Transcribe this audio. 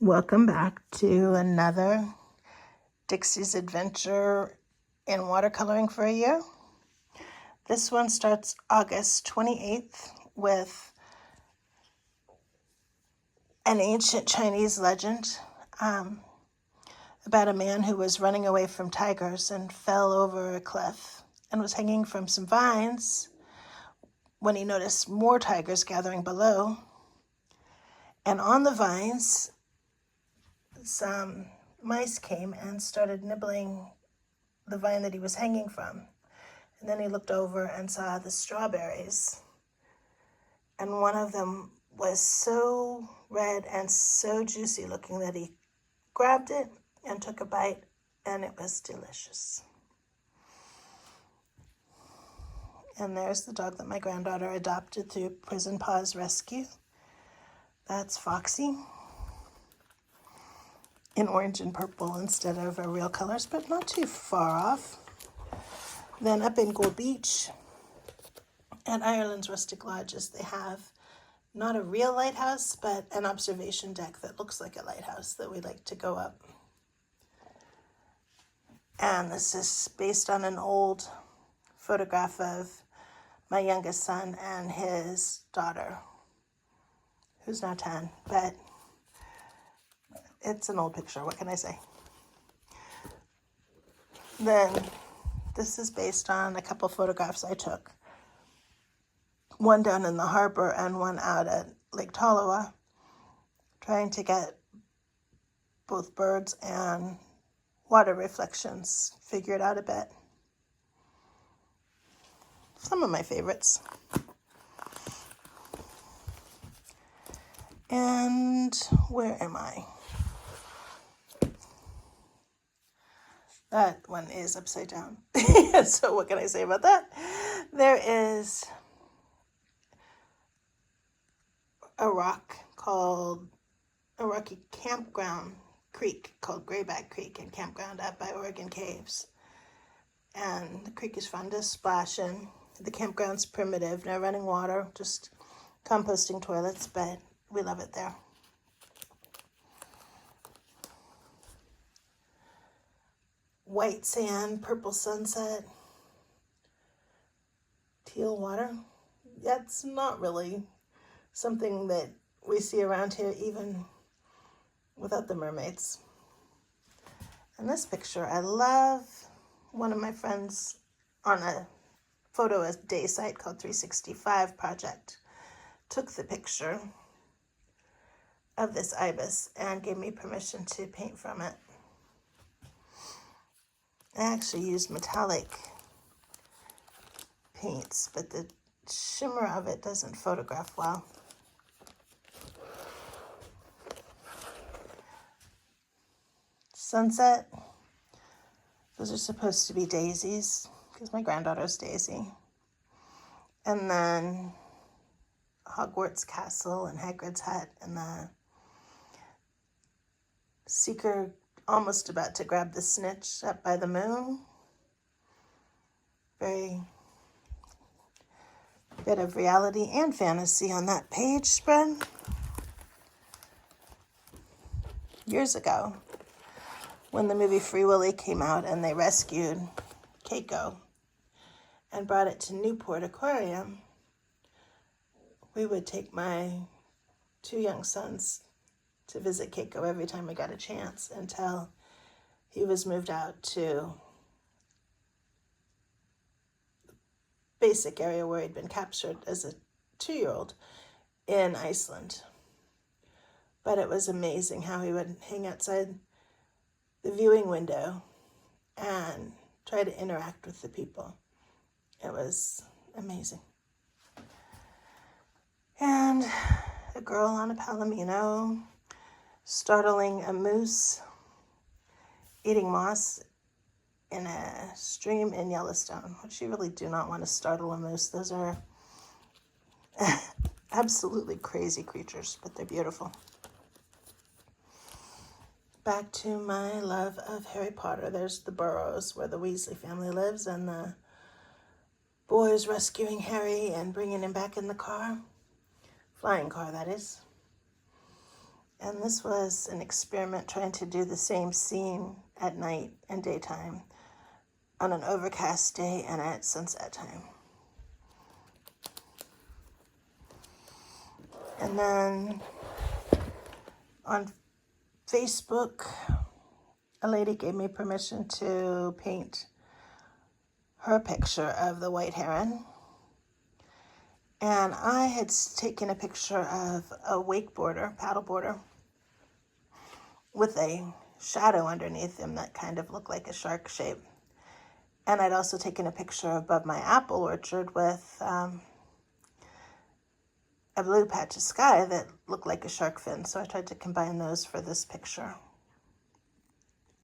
Welcome back to another Dixie's Adventure in Watercoloring for a Year. This one starts August 28th with an ancient Chinese legend about a man who was running away from tigers and fell over a cliff and was hanging from some vines when he noticed more tigers gathering below. And on the vines, some mice came and started nibbling the vine that he was hanging from. And then he looked over and saw the strawberries. And one of them was so red and so juicy looking that he grabbed it and took a bite, and it was delicious. And there's the dog that my granddaughter adopted through Prison Paws Rescue. That's Foxy, in orange and purple instead of our real colors, but not too far off. Then up in Gold Beach at Ireland's Rustic Lodges, they have not a real lighthouse, but an observation deck that looks like a lighthouse that we like to go up. And this is based on an old photograph of my youngest son and his daughter, who's now 10, but it's an old picture, what can I say? Then this is based on a couple photographs I took. One down in the harbor and one out at Lake Tolowa, trying to get both birds and water reflections figured out a bit. Some of my favorites. And where am I? That one is upside down. So what can I say about that? There is a rocky campground creek called Grayback Creek and campground up by Oregon Caves. And the creek is fun to splash in. The campground's primitive, no running water, just composting toilets, but we love it there. White sand, purple sunset, teal water. That's not really something that we see around here even without the mermaids. And this picture, I love. One of my friends on a photo a day site called 365 Project took the picture of this ibis and gave me permission to paint from it. I actually used metallic paints, but the shimmer of it doesn't photograph well. Sunset. Those are supposed to be daisies, because my granddaughter's Daisy. And then Hogwarts Castle and Hagrid's hut, and the seeker almost about to grab the snitch up by the moon. Very bit of reality and fantasy on that page spread. Years ago, when the movie Free Willy came out and they rescued Keiko and brought it to Newport Aquarium, we would take my two young sons to visit Keiko every time we got a chance until he was moved out to the basic area where he'd been captured as a 2-year-old in Iceland. But it was amazing how he would hang outside the viewing window and try to interact with the people. It was amazing. And a girl on a palomino startling a moose eating moss in a stream in Yellowstone, which you really do not want to startle a moose. Those are absolutely crazy creatures, but they're beautiful. Back to my love of Harry Potter. There's the burrows where the Weasley family lives and the boys rescuing Harry and bringing him back in the car. Flying car, that is. And this was an experiment trying to do the same scene at night and daytime, on an overcast day and at sunset time. And then on Facebook, a lady gave me permission to paint her picture of the white heron. And I had taken a picture of a wakeboarder, paddleboarder, with a shadow underneath him that kind of looked like a shark shape. And I'd also taken a picture above my apple orchard with a blue patch of sky that looked like a shark fin. So I tried to combine those for this picture.